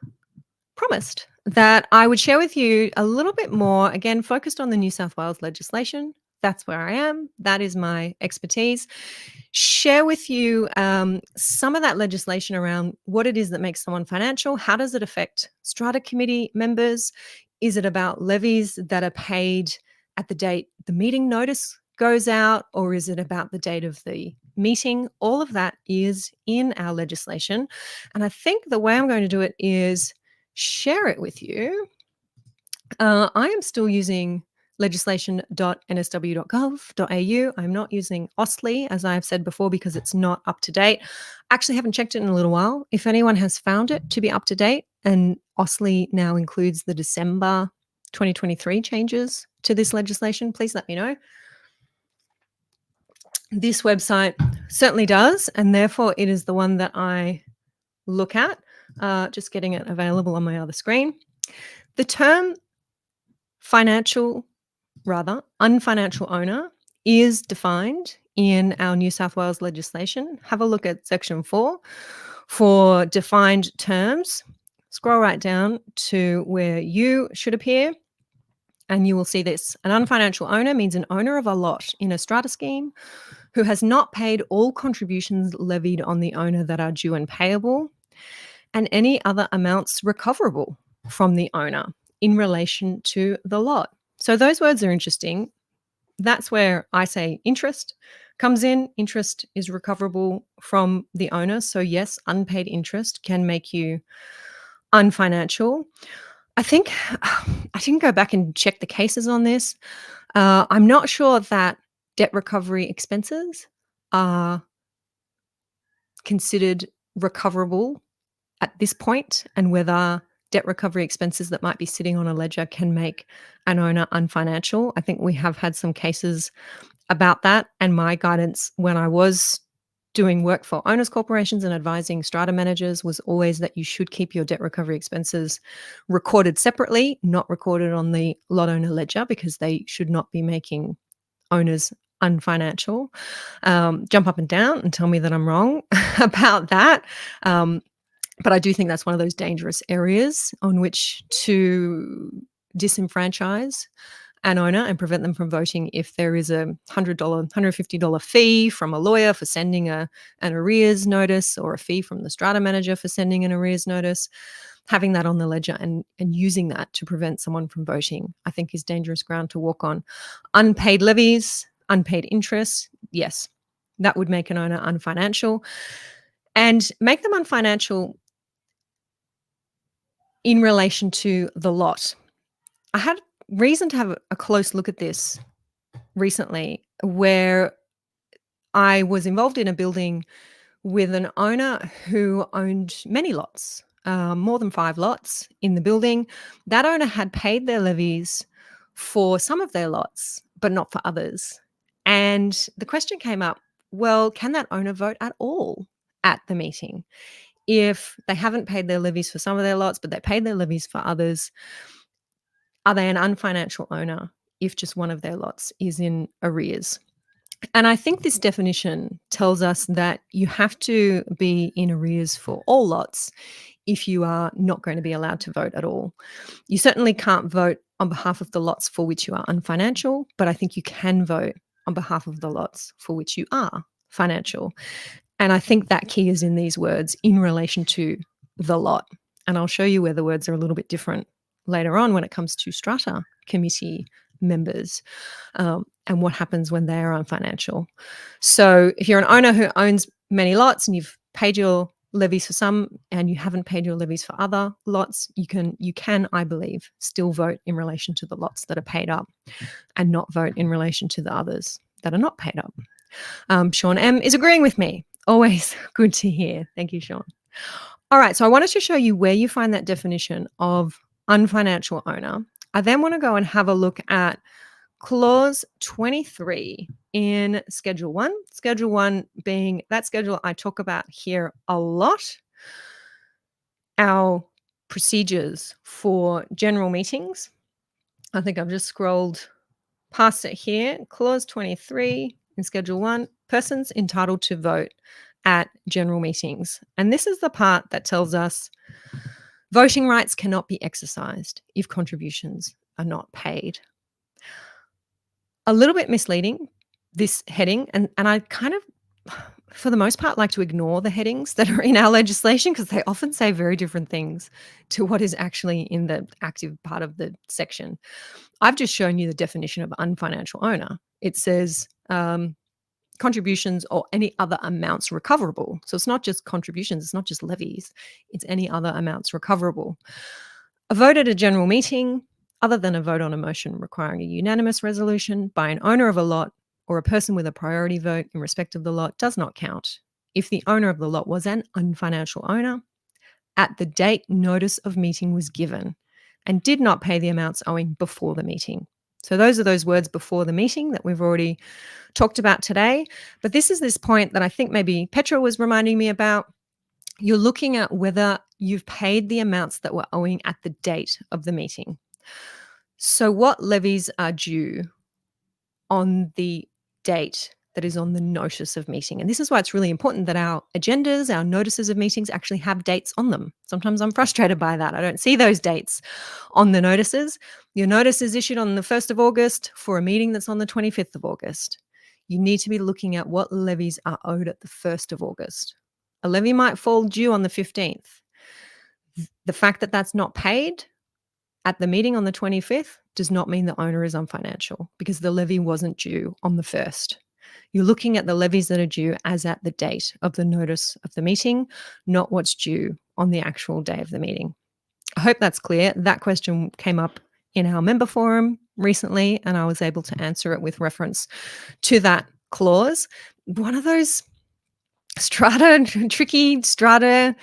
promised that I would share with you a little bit more, again, focused on the New South Wales legislation. That's where I am. That is my expertise. Share with you some of that legislation around what it is that makes someone financial. How does it affect Strata Committee members? Is it about levies that are paid at the date the meeting notice goes out, or is it about the date of the meeting? All of that is in our legislation. And I think the way I'm going to do it is share it with you. I am still using legislation.nsw.gov.au. I'm not using Ostly, as I have said before, because it's not up to date. Actually haven't checked it in a little while. If anyone has found it to be up to date, and Ostly now includes the December 2023 changes to this legislation, please let me know. This website certainly does, and therefore it is the one that I look at. Just getting it available on my other screen. The term unfinancial owner is defined in our New South Wales legislation. Have a look at section 4 for defined terms. Scroll right down to where you should appear. and you will see this. An unfinancial owner means an owner of a lot in a strata scheme who has not paid all contributions levied on the owner that are due and payable, and any other amounts recoverable from the owner in relation to the lot. So those words are interesting. That's where I say interest comes in. Interest is recoverable from the owner. So, yes, unpaid interest can make you unfinancial. I think I didn't go back and check the cases on this. I'm not sure that debt recovery expenses are considered recoverable at this point, and whether debt recovery expenses that might be sitting on a ledger can make an owner unfinancial. I think we have had some cases about that, and my guidance when I was doing work for owners corporations and advising strata managers was always that you should keep your debt recovery expenses recorded separately, not recorded on the lot owner ledger, because they should not be making owners unfinancial. Jump up and down and tell me that I'm wrong about that. But I do think that's one of those dangerous areas on which to disenfranchise an owner and prevent them from voting if there is a $100, $150 fee from a lawyer for sending an arrears notice, or a fee from the strata manager for sending an arrears notice. Having that on the ledger and using that to prevent someone from voting, I think, is dangerous ground to walk on. Unpaid levies, unpaid interest, yes, that would make an owner unfinancial, and make them unfinancial in relation to the lot. I had reason to have a close look at this recently, where I was involved in a building with an owner who owned many lots, more than 5 lots in the building. That owner had paid their levies for some of their lots, but not for others. And the question came up, well, can that owner vote at all at the meeting? If they haven't paid their levies for some of their lots, but they paid their levies for others, are they an unfinancial owner if just one of their lots is in arrears? And I think this definition tells us that you have to be in arrears for all lots if you are not going to be allowed to vote at all. You certainly can't vote on behalf of the lots for which you are unfinancial, but I think you can vote on behalf of the lots for which you are financial. And I think that key is in these words, in relation to the lot. And I'll show you where the words are a little bit different later on when it comes to strata committee members, and what happens when they are unfinancial. So if you're an owner who owns many lots and you've paid your levies for some and you haven't paid your levies for other lots, you can, I believe, still vote in relation to the lots that are paid up and not vote in relation to the others that are not paid up. Sean M is agreeing with me. Always good to hear. Thank you, Sean. All right, so I wanted to show you where you find that definition of unfinancial owner. I then want to go and have a look at Clause 23 in Schedule 1. Schedule 1 being that schedule I talk about here a lot. Our procedures for general meetings. I think I've just scrolled past it here. Clause 23 in Schedule 1, persons entitled to vote at general meetings. And this is the part that tells us voting rights cannot be exercised if contributions are not paid. A little bit misleading, this heading, and I kind of, for the most part, like to ignore the headings that are in our legislation because they often say very different things to what is actually in the active part of the section. I've just shown you the definition of unfinancial owner. It says contributions or any other amounts recoverable. So it's not just contributions, it's not just levies, it's any other amounts recoverable. A vote at a general meeting, other than a vote on a motion requiring a unanimous resolution by an owner of a lot or a person with a priority vote in respect of the lot, does not count if the owner of the lot was an unfinancial owner at the date notice of meeting was given and did not pay the amounts owing before the meeting. So those are those words before the meeting that we've already talked about today. But this is this point that I think maybe Petra was reminding me about. You're looking at whether you've paid the amounts that were owing at the date of the meeting. So what levies are due on the date that is on the notice of meeting. And this is why it's really important that our agendas, our notices of meetings actually have dates on them. Sometimes I'm frustrated by that. I don't see those dates on the notices. Your notice is issued on the 1st of August for a meeting that's on the 25th of August. You need to be looking at what levies are owed at the 1st of August. A levy might fall due on the 15th. The fact that that's not paid at the meeting on the 25th does not mean the owner is unfinancial because the levy wasn't due on the 1st. You're looking at the levies that are due as at the date of the notice of the meeting, not what's due on the actual day of the meeting. I hope that's clear. That question came up in our member forum recently, and I was able to answer it with reference to that clause. One of those tricky strata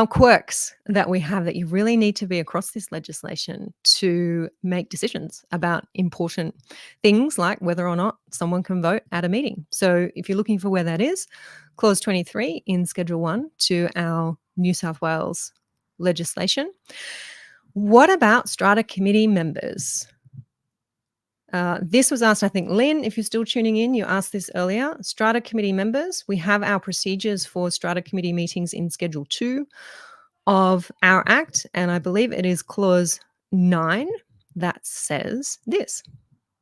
quirks that we have that you really need to be across this legislation to make decisions about important things like whether or not someone can vote at a meeting. So if you're looking for where that is, clause 23 in Schedule 1 to our New South Wales legislation. What about strata committee members? This was asked, I think, Lynn, if you're still tuning in, you asked this earlier. Strata committee members, we have our procedures for strata committee meetings in Schedule 2 of our Act, and I believe it is Clause 9 that says this.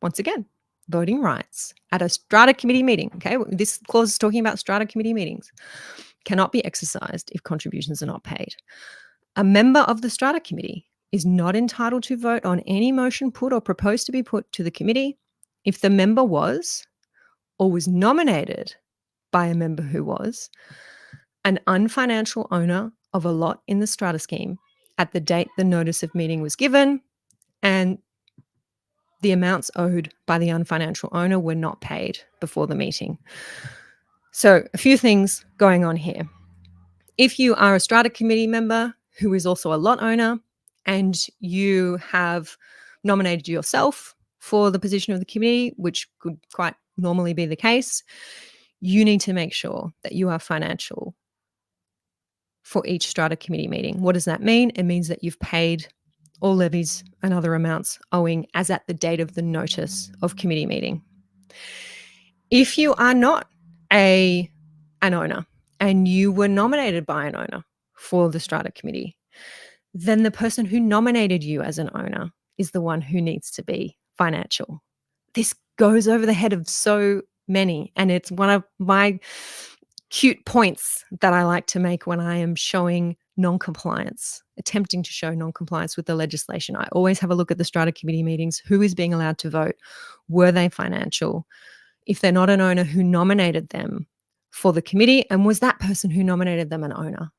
Once again, voting rights at a strata committee meeting, okay? This clause is talking about strata committee meetings, cannot be exercised if contributions are not paid. A member of the strata committee is not entitled to vote on any motion put or proposed to be put to the committee if the member was or was nominated by a member who was an unfinancial owner of a lot in the strata scheme at the date the notice of meeting was given and the amounts owed by the unfinancial owner were not paid before the meeting. So a few things going on here. If you are a strata committee member who is also a lot owner and you have nominated yourself for the position of the committee, which could quite normally be the case, you need to make sure that you are financial for each strata committee meeting. What does that mean? It means that you've paid all levies and other amounts owing as at the date of the notice of committee meeting. If you are not an owner and you were nominated by an owner for the strata committee, then the person who nominated you as an owner is the one who needs to be financial. This goes over the head of so many, and it's one of my cute points that I like to make when I am showing non-compliance, attempting to show non-compliance with the legislation. I always have a look at the strata committee meetings. Who is being allowed to vote? Were they financial? If they're not an owner, who nominated them for the committee? And was that person who nominated them an owner?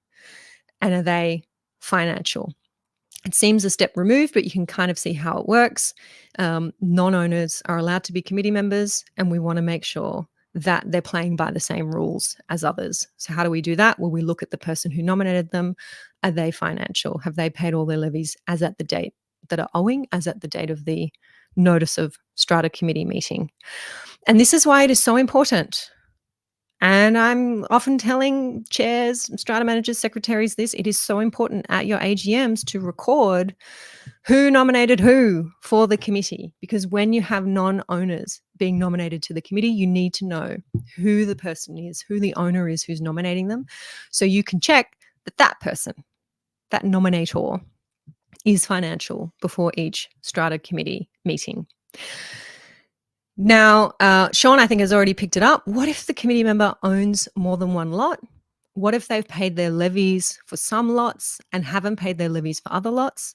And are they financial? It seems a step removed, but you can kind of see how it works. Non-owners are allowed to be committee members, and we want to make sure that they're playing by the same rules as others. So how do we do that? Well, we look at the person who nominated them. Are they financial? Have they paid all their levies as at the date that are owing, as at the date of the notice of strata committee meeting? And this is why it is so important. And I'm often telling chairs, strata managers, secretaries this, it is so important at your AGMs to record who nominated who for the committee. Because when you have non-owners being nominated to the committee, you need to know who the person is, who the owner is who's nominating them. So you can check that that person, that nominator, is financial before each strata committee meeting. Now, Sean, I think, has already picked it up. What if the committee member owns more than one lot? What if they've paid their levies for some lots and haven't paid their levies for other lots?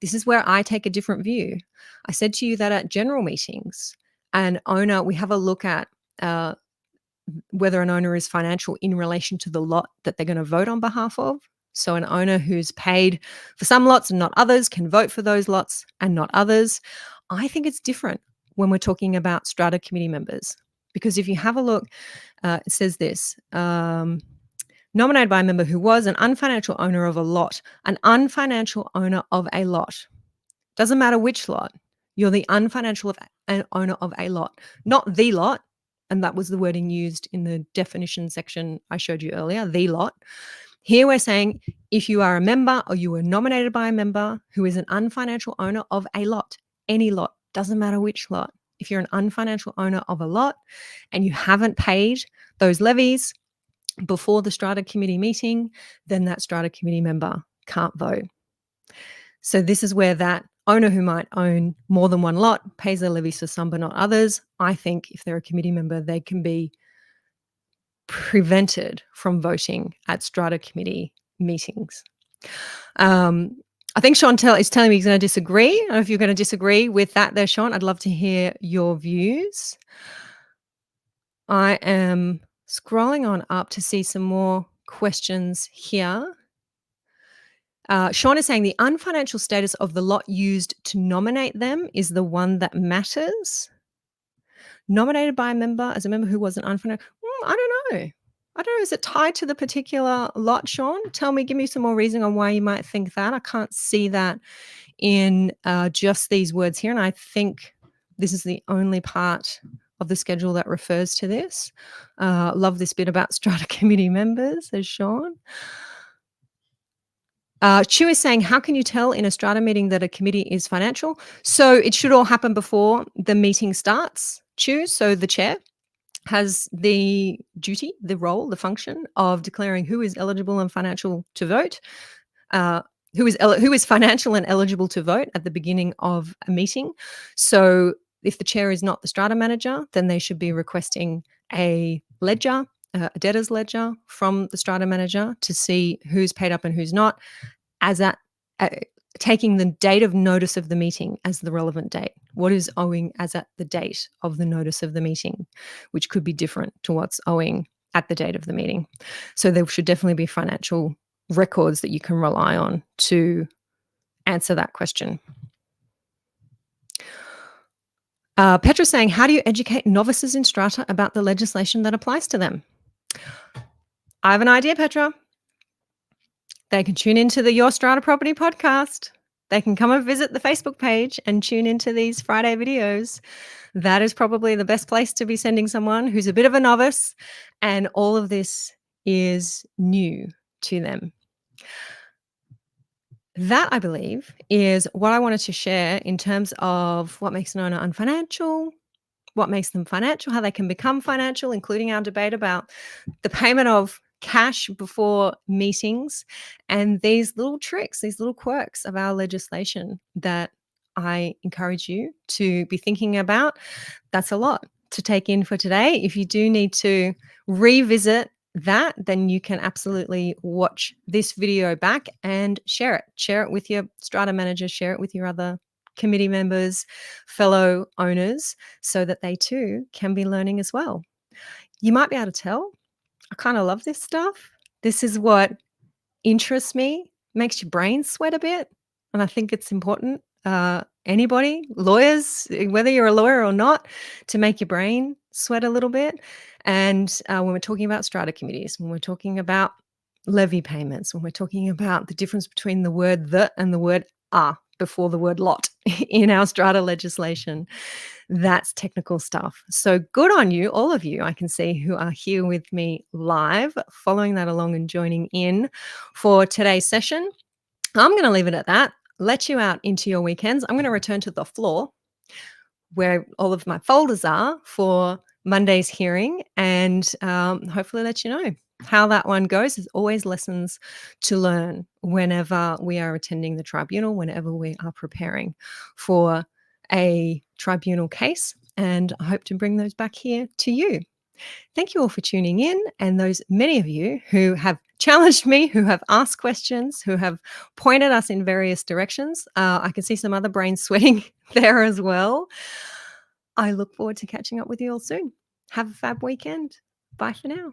This is where I take a different view. I said to you that at general meetings, an owner, we have a look at whether an owner is financial in relation to the lot that they're going to vote on behalf of. So an owner who's paid for some lots and not others can vote for those lots and not others. I think it's different when we're talking about strata committee members, because if you have a look, it says this, nominated by a member who was an unfinancial owner of a lot, an unfinancial owner of a lot. Doesn't matter which lot, you're the unfinancial owner of a lot, not the lot. And that was the wording used in the definition section I showed you earlier, the lot. Here we're saying if you are a member or you were nominated by a member who is an unfinancial owner of a lot, any lot, doesn't matter which lot, if you're an unfinancial owner of a lot and you haven't paid those levies before the strata committee meeting, then that strata committee member can't vote. So this is where that owner who might own more than one lot pays their levies for some but not others. I think if they're a committee member, they can be prevented from voting at strata committee meetings. I think Sean is telling me he's going to disagree. I don't know if you're going to disagree with that there, Sean. I'd love to hear your views. I am scrolling on up to see some more questions here. Sean is saying the unfinancial status of the lot used to nominate them is the one that matters. Nominated by a member as a member who wasn't unfinancial. I don't know. Is it tied to the particular lot, Sean? Give me some more reason on why you might think that. I can't see that in just these words here. And I think this is the only part of the schedule that refers to this. Love this bit about strata committee members, says Sean. Chu is saying, how can you tell in a strata meeting that a committee is financial? So it should all happen before the meeting starts, Chu. So the chair has the duty, the role, the function of declaring who is eligible and financial to vote, who is financial and eligible to vote at the beginning of a meeting. So if the chair is not the strata manager, then they should be requesting a ledger, a debtor's ledger from the strata manager to see who's paid up and who's not, taking the date of notice of the meeting as the relevant date. What is owing as at the date of the notice of the meeting, which could be different to what's owing at the date of the meeting. So there should definitely be financial records that you can rely on to answer that question. Petra's saying, how do you educate novices in strata about the legislation that applies to them? I have an idea, Petra. They can tune into the Your Strata Property podcast. They can come and visit the Facebook page and tune into these Friday videos. That is probably the best place to be sending someone who's a bit of a novice and all of this is new to them. That, I believe, is what I wanted to share in terms of what makes an owner unfinancial, what makes them financial, how they can become financial, including our debate about the payment of cash before meetings, and these little tricks, these little quirks of our legislation that I encourage you to be thinking about. That's a lot to take in for today. If you do need to revisit that, then you can absolutely watch this video back and share it. Share it with your strata manager, share it with your other committee members, fellow owners, so that they too can be learning as well. You might be able to tell, I kind of love this stuff. This is what interests me, makes your brain sweat a bit. And I think it's important, anybody, lawyers, whether you're a lawyer or not, to make your brain sweat a little bit. And when we're talking about strata committees, when we're talking about levy payments, when we're talking about the difference between the word the and the word before the word lot in our strata legislation, that's technical stuff. So good on you, all of you, I can see, who are here with me live, following that along and joining in for today's session. I'm going to leave it at that, let you out into your weekends. I'm going to return to the floor where all of my folders are for Monday's hearing and hopefully let you know how that one goes. There's always lessons to learn whenever we are attending the tribunal, whenever we are preparing for a tribunal case, and I hope to bring those back here to you. Thank you all for tuning in, and those many of you who have challenged me, who have asked questions, who have pointed us in various directions. I can see some other brains sweating there as well. I look forward to catching up with you all soon. Have a fab weekend. Bye for now.